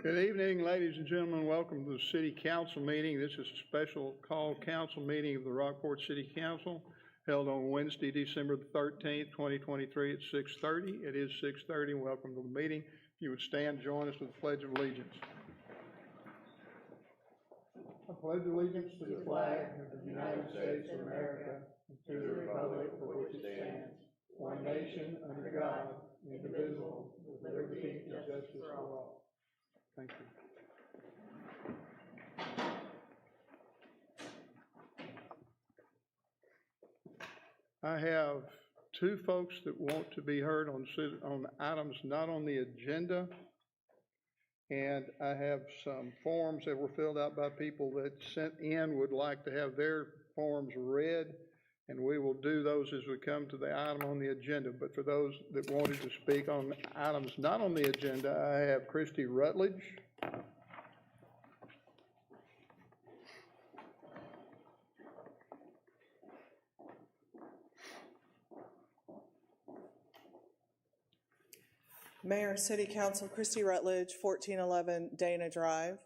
Good evening, ladies and gentlemen. Welcome to the City Council meeting. This is a special call council meeting of the Rockport City Council held on Wednesday, December the 13th, 2023 at 6:30. It is 6:30. Welcome to the meeting. If you would stand, join us with the Pledge of Allegiance. I pledge allegiance to the flag of the United States of America and to the republic for which it stands, one nation under God, indivisible, with liberty and justice for all. Thank you. I have two folks that want to be heard on items not on the agenda. And I have some forms that were filled out by people that sent in, would like to have their forms read. And we will do those as we come to the item on the agenda. But for those that wanted to speak on items not on the agenda, I have Kristie Rutledge. Mayor, City Council, Kristie Rutledge, 1411 Dana Drive.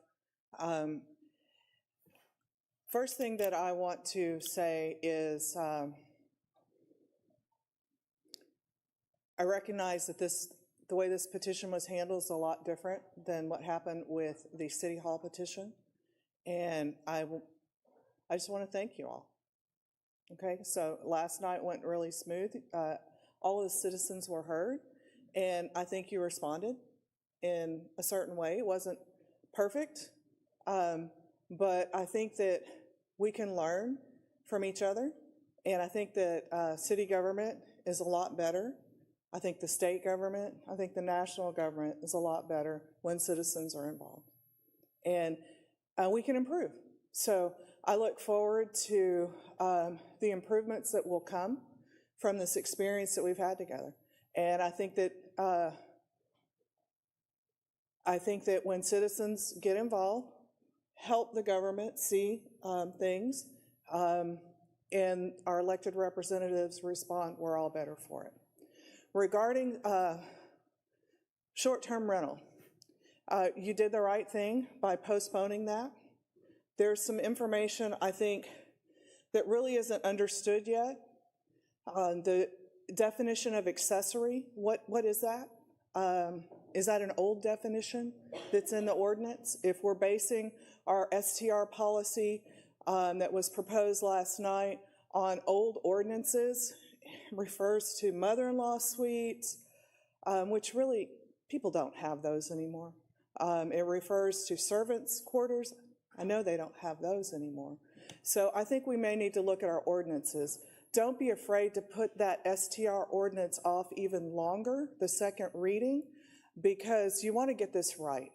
First thing that I want to say is I recognize that the way this petition was handled is a lot different than what happened with the City Hall petition. And I just want to thank you all. Okay, so last night went really smooth. All of the citizens were heard. And I think you responded in a certain way. It wasn't perfect, but I think that we can learn from each other. And I think that city government is a lot better. I think the state government, I think the national government is a lot better when citizens are involved. And we can improve. So I look forward to the improvements that will come from this experience that we've had together. And I think that when citizens get involved, help the government see things, and our elected representatives respond, we're all better for it. Regarding short-term rental, you did the right thing by postponing that. There's some information, I think, that really isn't understood yet. The definition of accessory, what is that? Is that an old definition that's in the ordinance? If we're basing our STR policy that was proposed last night on old ordinances, it refers to mother-in-law suites, which really, people don't have those anymore. It refers to servants' quarters. I know they don't have those anymore. So I think we may need to look at our ordinances. Don't be afraid to put that STR ordinance off even longer, the second reading, because you want to get this right.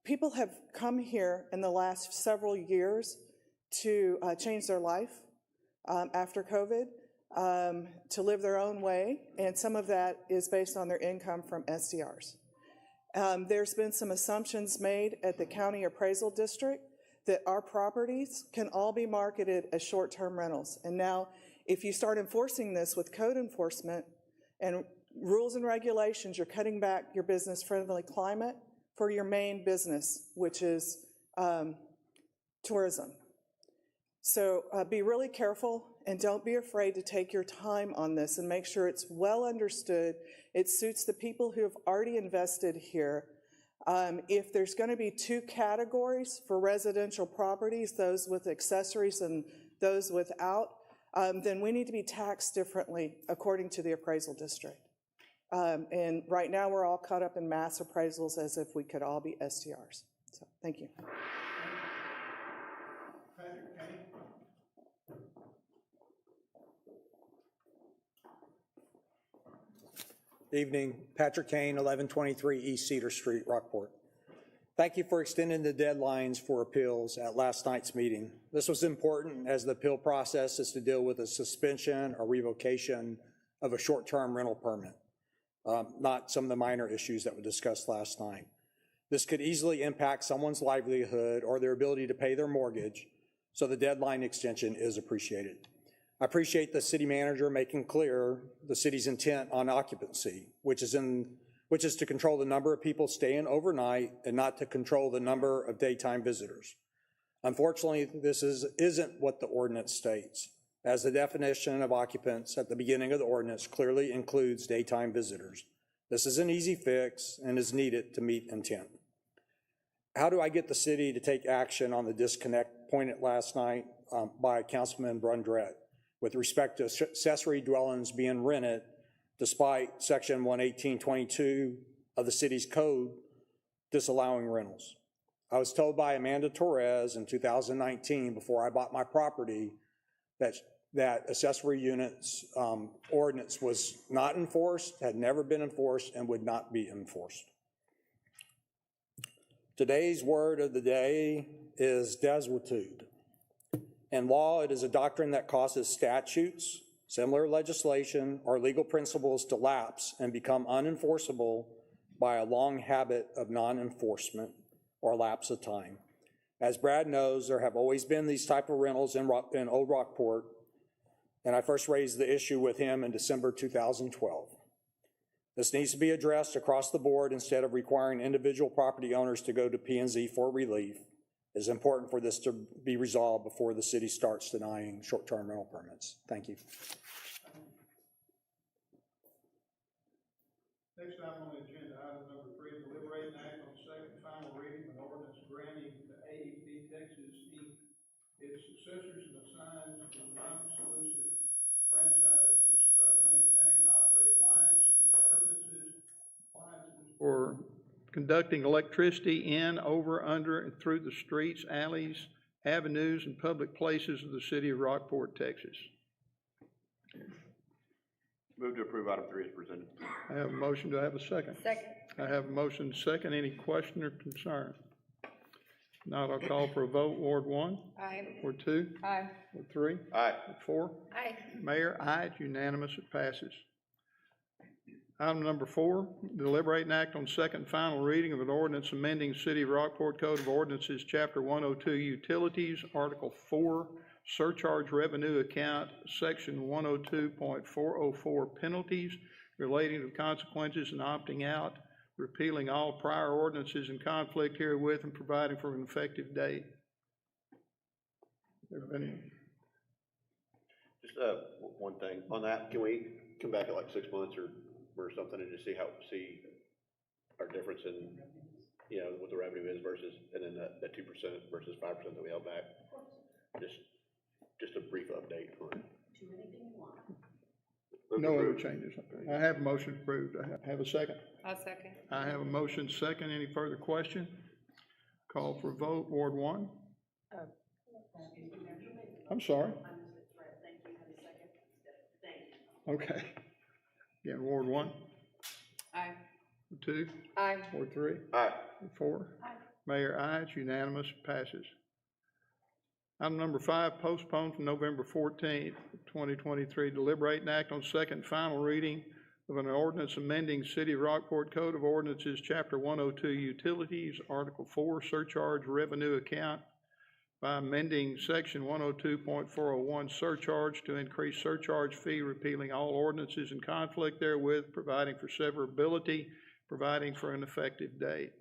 People have come here in the last several years to change their life after COVID, to live their own way, and some of that is based on their income from STRs. There's been some assumptions made at the county appraisal district that our properties can all be marketed as short-term rentals. And now, if you start enforcing this with code enforcement and rules and regulations, you're cutting back your business-friendly climate for your main business, which is tourism. So be really careful and don't be afraid to take your time on this and make sure it's well understood. It suits the people who have already invested here. If there's going to be two categories for residential properties, those with accessories and those without, then we need to be taxed differently according to the appraisal district. And right now we're all caught up in mass appraisals as if we could all be STRs. So thank you. Patrick Kane. Evening, Patrick Kane, 1123 East Cedar Street, Rockport. Thank you for extending the deadlines for appeals at last night's meeting. This was important as the appeal process is to deal with a suspension or revocation of a short-term rental permit, not some of the minor issues that were discussed last night. This could easily impact someone's livelihood or their ability to pay their mortgage, so the deadline extension is appreciated. I appreciate the city manager making clear the city's intent on occupancy, which is in which is to control the number of people staying overnight and not to control the number of daytime visitors. Unfortunately, this isn't what the ordinance states, as the definition of occupants at the beginning of the ordinance clearly includes daytime visitors. This is an easy fix and is needed to meet intent. How do I get the city to take action on the disconnect pointed last night by Councilman Brundrett with respect to accessory dwellings being rented despite section 118.22 of the city's code disallowing rentals? I was told by Amanda Torres in 2019, before I bought my property, that accessory units ordinance was not enforced, had never been enforced, and would not be enforced. Today's word of the day is desuetude. In law, it is a doctrine that causes statutes, similar legislation, or legal principles to lapse and become unenforceable by a long habit of non-enforcement or lapse of time. As Brad knows, there have always been these type of rentals in Old Rockport, and I first raised the issue with him in December 2012. This needs to be addressed across the board instead of requiring individual property owners to go to P&Z for relief. It is important for this to be resolved before the city starts denying short-term rental permits. Thank you. Next item on the agenda, item number 3, deliberate and act on second and final reading of an ordinance granting to AEP Texas, Inc. its successors and assigns a non-exclusive franchise to construct, maintain, and operate lines and appurtenances for conducting electricity in, over, under, and through the streets, alleys, avenues, and public places of the city of Rockport, Texas. Move to approve item 3 as presented. I have a motion. Do I have a second? Second. I have a motion second. Any question or concern? Not, I'll call for a vote. Ward 1? Aye. Ward 2? Aye. Ward 3? Aye. Ward 4? Aye. Mayor, aye. It's unanimous. It passes. Item number 4, deliberate and act on second and final reading of an ordinance amending City of Rockport Code of Ordinances, Chapter 102, Utilities, Article 4, Surcharge Revenue Account, Section 102.404, Penalties, relating to consequences and opting out, repealing all prior ordinances in conflict herewith, and providing for an effective date. There have been... Just one thing on that. Can we come back at like 6 months or something and just see our difference in, what the revenue is versus, and then that 2% versus 5% that we held back? Just a brief update on it. No other changes. I have a motion approved. I have a second. I'll second. I have a motion second. Any further question? Call for a vote. Ward 1? I'm sorry. Okay. Again, Ward 1? Aye. Ward 2? Aye. Ward 3? Aye. Ward 4? Aye. Mayor, aye. It's unanimous. Passes. Item number 5, postponed from November 14th, 2023. Deliberate and act on second and final reading of an ordinance amending City of Rockport Code of Ordinances, Chapter 102, Utilities, Article 4, Surcharge Revenue Account, by amending Section 102.401, Surcharge, to increase surcharge fee, repealing all ordinances in conflict therewith, providing for severability, providing for an effective date.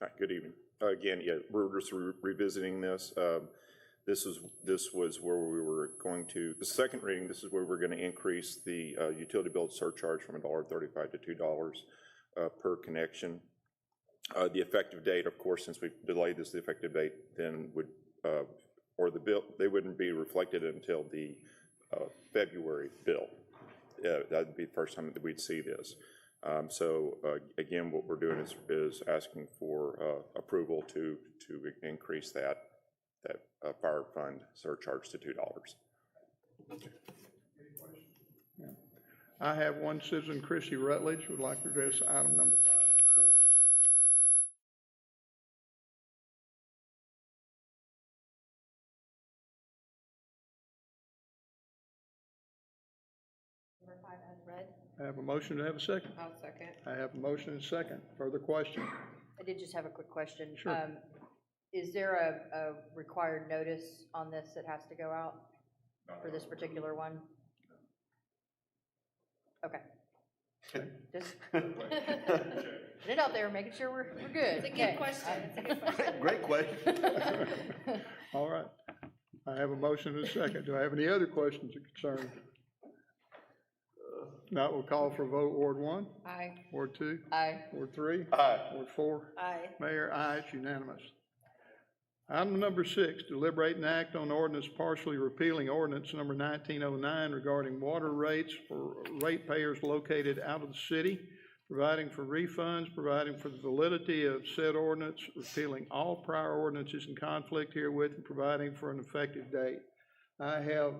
Hi, good evening. Again, yeah, we're just revisiting this. This was where we were going to, the second reading, this is where we're going to increase the utility bill surcharge from $1.35 to $2 per connection. The effective date, of course, since we delayed this, the effective date then would, or the bill, they wouldn't be reflected until the February bill. That would be the first time that we'd see this. Again, what we're doing is asking for approval to increase that fire fund surcharge to $2. Yeah. I have one citizen, Kristie Rutledge, who would like to address item number 5. Number 5 as read. I have a motion to have a second. I'll second. I have a motion and a second. Further question? I did just have a quick question. Sure. Is there a required notice on this that has to go out for this particular one? Okay. Just put it out there, making sure we're good. It's a good question, it's a good question. Great question. All right. I have a motion and a second. Do I have any other questions or concerns? Now we'll call for a vote. Ward 1? Aye. Ward 2? Aye. Ward 3? Aye. Ward 4? Aye. Mayor, aye, it's unanimous. Item number 6, deliberate and act on ordinance partially repealing ordinance number 1909 regarding water rates for ratepayers located out of the city, providing for refunds, providing for the validity of said ordinance, repealing all prior ordinances in conflict herewith, and providing for an effective date. I have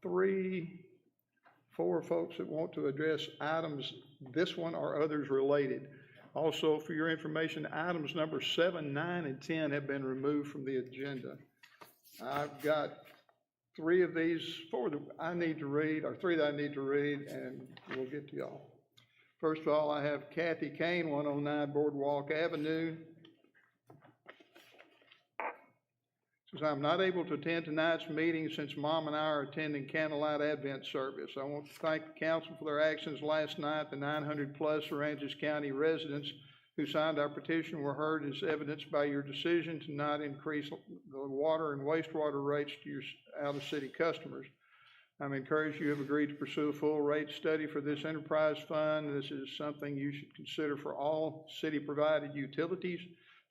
4 folks that want to address items, this one or others related. Also, for your information, items number 7, 9, and 10 have been removed from the agenda. I've got 3 of these, 4 that I need to read, or 3 that I need to read, and we'll get to y'all. First of all, I have Kathy Kane, 109 Boardwalk Avenue. Says, I'm not able to attend tonight's meeting since Mom and I are attending Candlelight Advent service. I want to thank the council for their actions last night. The 900-plus Aransas County residents who signed our petition were heard as evidenced by your decision to not increase the water and wastewater rates to your out-of-city customers. I'm encouraged you have agreed to pursue a full rate study for this enterprise fund. This is something you should consider for all city-provided utilities.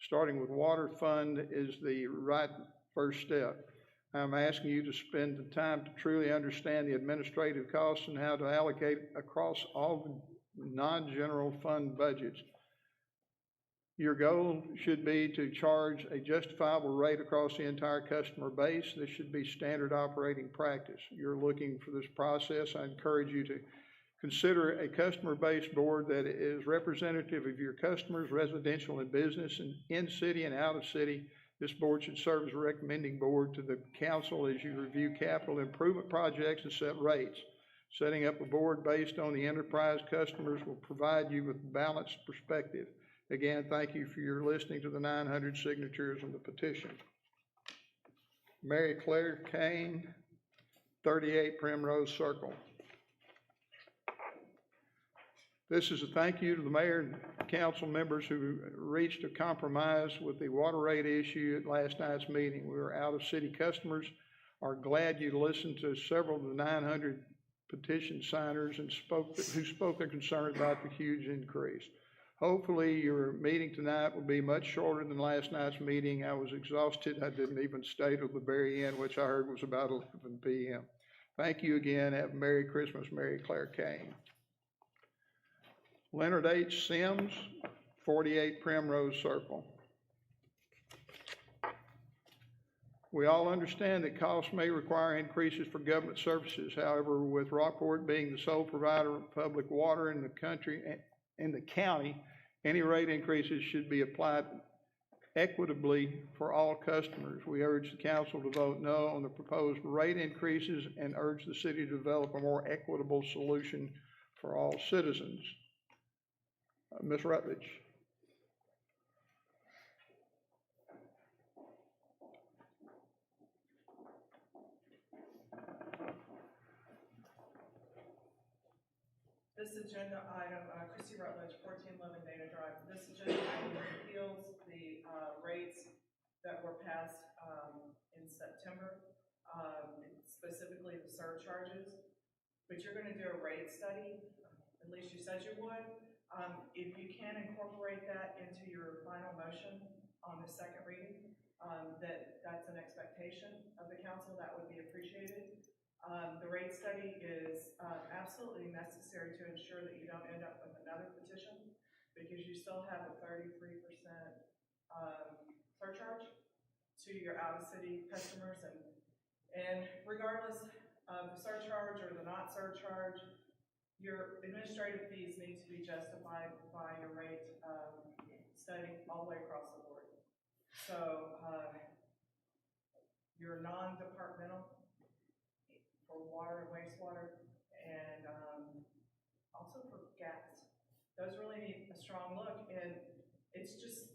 Starting with water fund is the right first step. I'm asking you to spend the time to truly understand the administrative costs and how to allocate across all non-general fund budgets. Your goal should be to charge a justifiable rate across the entire customer base. This should be standard operating practice. You're looking for this process. I encourage you to consider a customer-based board that is representative of your customers, residential and business, and in-city and out-of-city. This board should serve as a recommending board to the council as you review capital improvement projects and set rates. Setting up a board based on the enterprise customers will provide you with a balanced perspective. Again, thank you for your listening to the 900 signatures on the petition. Mary Clare Kane, 38 Primrose Circle. This is a thank you to the mayor and council members who reached a compromise with the water rate issue at last night's meeting. We were out-of-city customers are glad you listened to several of the 900 petition signers and who spoke their concern about the huge increase. Hopefully your meeting tonight will be much shorter than last night's meeting. I was exhausted. I didn't even stay till the very end, which I heard was about 11 p.m. Thank you again. Have a Merry Christmas, Mary Clare Kane. Leonard H. Sims, 48 Primrose Circle. We all understand that costs may require increases for government services. However, with Rockport being the sole provider of public water in the country, in the county, any rate increases should be applied equitably for all customers. We urge the council to vote no on the proposed rate increases and urge the city to develop a more equitable solution for all citizens. Ms. Rutledge. This agenda item, Kristie Rutledge, 1411 Dana Drive. This agenda item repeals the rates that were passed in September, specifically the surcharges. But you're going to do a rate study, at least you said you would. If you can incorporate that into your final motion on the second reading, that's an expectation of the council, that would be appreciated. The rate study is absolutely necessary to ensure that you don't end up with another petition, because you still have a 33% surcharge to your out-of-city customers, and regardless of the surcharge or the not surcharge, your administrative fees need to be justified by your rate study all the way across the board. So your non-departmental for water and wastewater, and also for gas. Those really need a strong look, and it's just,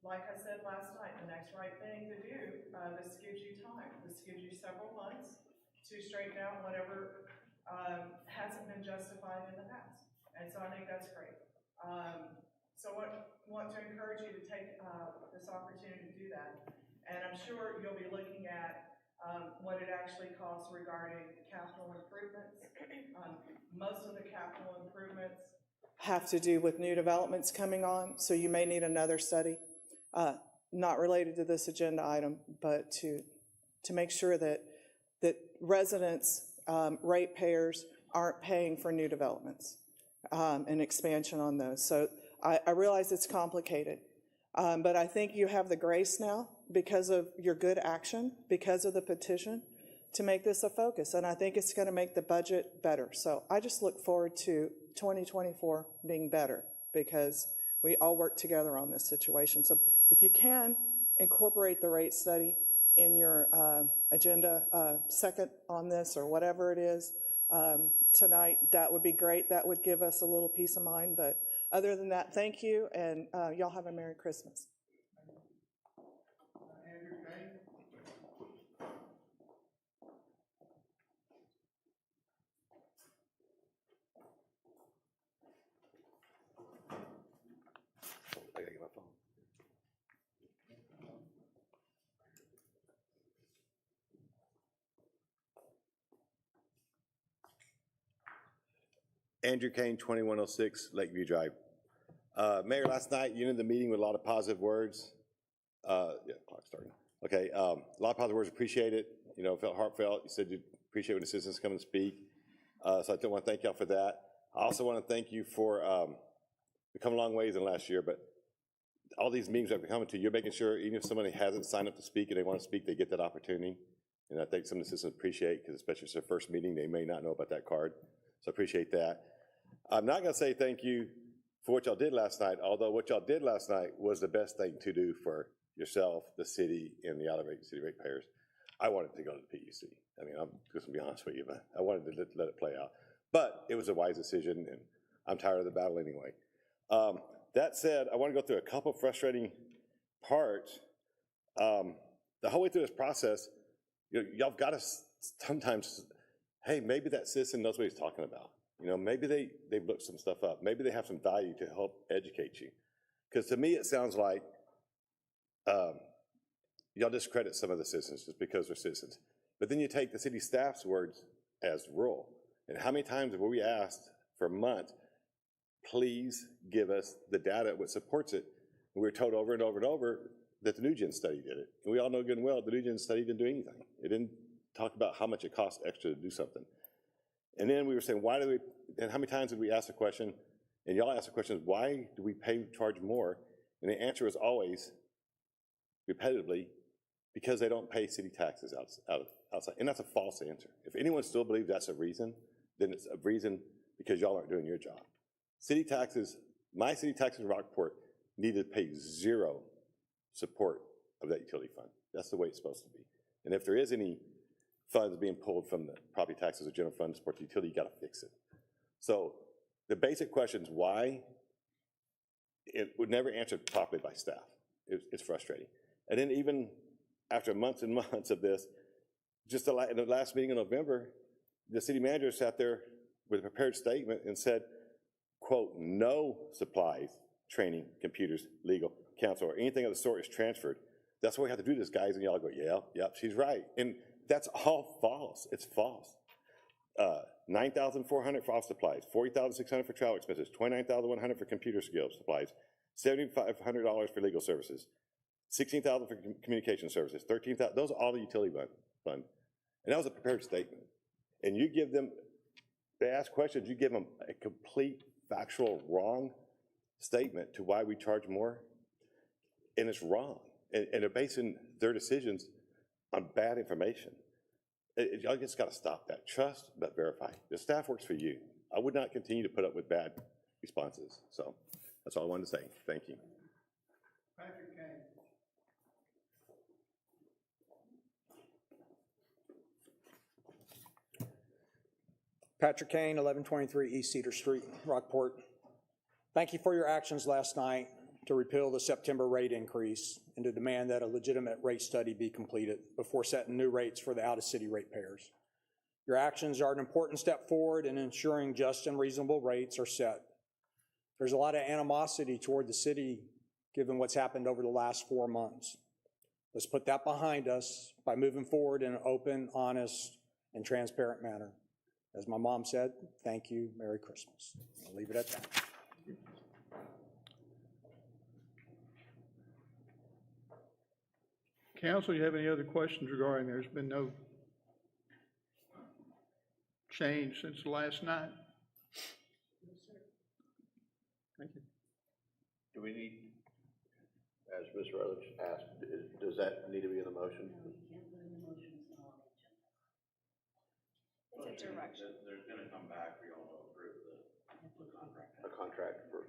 like I said last night, the next right thing to do. This gives you time. This gives you several months to straighten out whatever hasn't been justified in the past. And so I think that's great. So I want to encourage you to take this opportunity to do that. And I'm sure you'll be looking at what it actually costs regarding capital improvements. Most of the capital improvements have to do with new developments coming on, so you may need another study, not related to this agenda item, but to make sure that residents, ratepayers, aren't paying for new developments and expansion on those. So I realize it's complicated, but I think you have the grace now, because of your good action, because of the petition, to make this a focus. And I think it's going to make the budget better. So I just look forward to 2024 being better, because we all work together on this situation. So if you can, incorporate the rate study in your agenda second on this, or whatever it is, tonight, that would be great. That would give us a little peace of mind. But other than that, thank you, and y'all have a Merry Christmas. Andrew Kane? I gotta get my phone. Andrew Kane, 2106 Lakeview Drive. Mayor, last night you ended the meeting with a lot of positive words. Yeah, clock's starting. Okay, a lot of positive words, appreciate it. You know, felt heartfelt. You said you appreciate when the citizens come and speak. So I do want to thank y'all for that. I also want to thank you for, we've come a long ways in the last year, but all these meetings I've been coming to, you're making sure even if somebody hasn't signed up to speak and they want to speak, they get that opportunity. And I think some of the citizens appreciate, because especially if it's their first meeting, they may not know about that card. So I appreciate that. I'm not going to say thank you for what y'all did last night, although what y'all did last night was the best thing to do for yourself, the city, and the out-of-rate city ratepayers. I wanted to go to the PUC. I mean, I'm just going to be honest with you, but I wanted to let it play out. But it was a wise decision, and I'm tired of the battle anyway. That said, I want to go through a couple frustrating parts. The whole way through this process, y'all got to sometimes, hey, maybe that citizen knows what he's talking about. You know, maybe they've looked some stuff up. Maybe they have some value to help educate you. Because to me, it sounds like y'all discredit some of the citizens just because they're citizens. But then you take the city staff's words as rule. And how many times have we asked for months, please give us the data which supports it? And we were told over and over and over that the New Gen study did it. And we all know good and well the New Gen study didn't do anything. It didn't talk about how much it costs extra to do something. And then we were saying, why do we, and how many times did we ask the question, and y'all ask the question, why do we charge more? And the answer is always, repetitively, because they don't pay city taxes outside. And that's a false answer. If anyone still believes that's a reason, then it's a reason because y'all aren't doing your job. City taxes, my city taxes in Rockport need to pay zero support of that utility fund. That's the way it's supposed to be. And if there is any funds being pulled from the property taxes or general fund to support the utility, you got to fix it. So the basic question is why, it was never answered properly by staff. It's frustrating. And then even after months and months of this, just in the last meeting in November, the city manager sat there with a prepared statement and said, quote, no supplies, training, computers, legal, counsel, or anything of the sort is transferred. That's why we have to do this, guys. And y'all go, yeah, yep, she's right. And that's all false. It's false. $9,400 for office supplies, $40,600 for travel expenses, $29,100 for computer skills supplies, $7,500 for legal services, $16,000 for communication services, $13,000. Those are all the utility fund. And that was a prepared statement. And you give them, they ask questions, you give them a complete factual wrong statement to why we charge more, and it's wrong. And they're basing their decisions on bad information. Y'all just got to stop that. Trust, but verify. The staff works for you. I would not continue to put up with bad responses. So that's all I wanted to say. Thank you. Patrick Kane. Patrick Kane, 1123 East Cedar Street, Rockport. Thank you for your actions last night to repeal the September rate increase and to demand that a legitimate rate study be completed before setting new rates for the out-of-city ratepayers. Your actions are an important step forward in ensuring just and reasonable rates are set. There's a lot of animosity toward the city given what's happened over the last 4 months. Let's put that behind us by moving forward in an open, honest, and transparent manner. As my mom said, thank you, Merry Christmas. I'll leave it at that. Council, you have any other questions regarding, there's been no change since last night? Thank you. Do we need, as Ms. Rutledge asked, does that need to be in the motion? It's a direction. There's gonna come back, we all know, approve the contract. A contract for,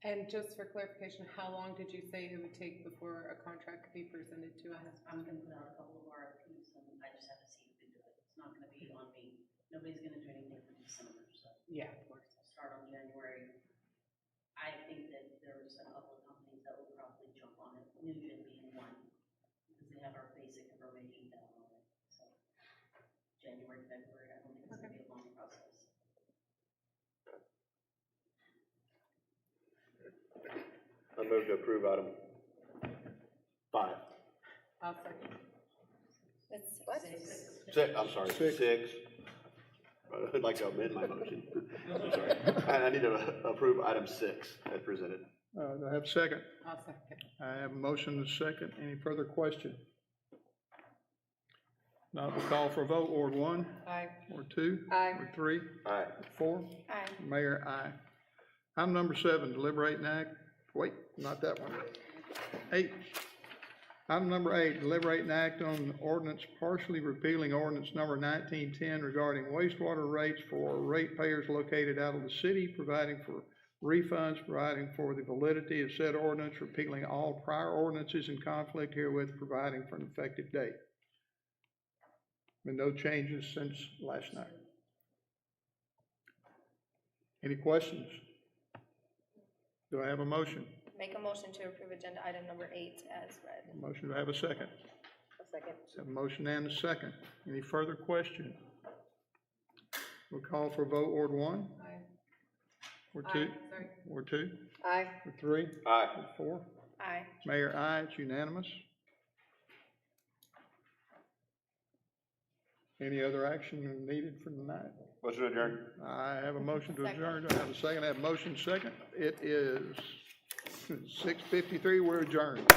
And just for clarification, how long did you say it would take before a contract could be presented to us? I'm gonna put out a couple of RFPs, and I just have to see who can do it. It's not gonna be on me. Nobody's gonna do anything for December, so. Yeah, of course. I'll start on January. I think that there's a couple of companies that will probably jump on it, Nugent being one, because they have our basic information down on it, so. January, February, I don't think it's gonna be a long process. I move to approve item 5. I'll second. It's what? 6, I'm sorry, 6. I'd like to amend my motion. I'm sorry. I need to approve item 6 as presented. Do I have a second? I'll second. I have a motion and a second. Any further question? Not, we'll call for a vote. Ward 1? Aye. Ward 2? Aye. Ward 3? Aye. 4? Aye. Mayor, aye. Item number 7, deliberate and act, wait, not that one. 8. Item number 8, deliberate and act on ordinance partially repealing ordinance number 1910 regarding wastewater rates for ratepayers located out of the city, providing for refunds, providing for the validity of said ordinance, repealing all prior ordinances in conflict herewith, providing for an effective date. Been no changes since last night. Any questions? Do I have a motion? Make a motion to approve agenda item number 8 as read. Motion, do I have a second? A second. Have a motion and a second. Any further question? We'll call for a vote. Ward 1? Aye. Ward 2? Sorry. Ward 2? Aye. Ward 3? Aye. Ward 4? Aye. Mayor, aye. It's unanimous. Any other action needed for tonight? Motion adjourned. I have a motion to adjourn. Do I have a second? I have a motion second. It is 6:53. We're adjourned.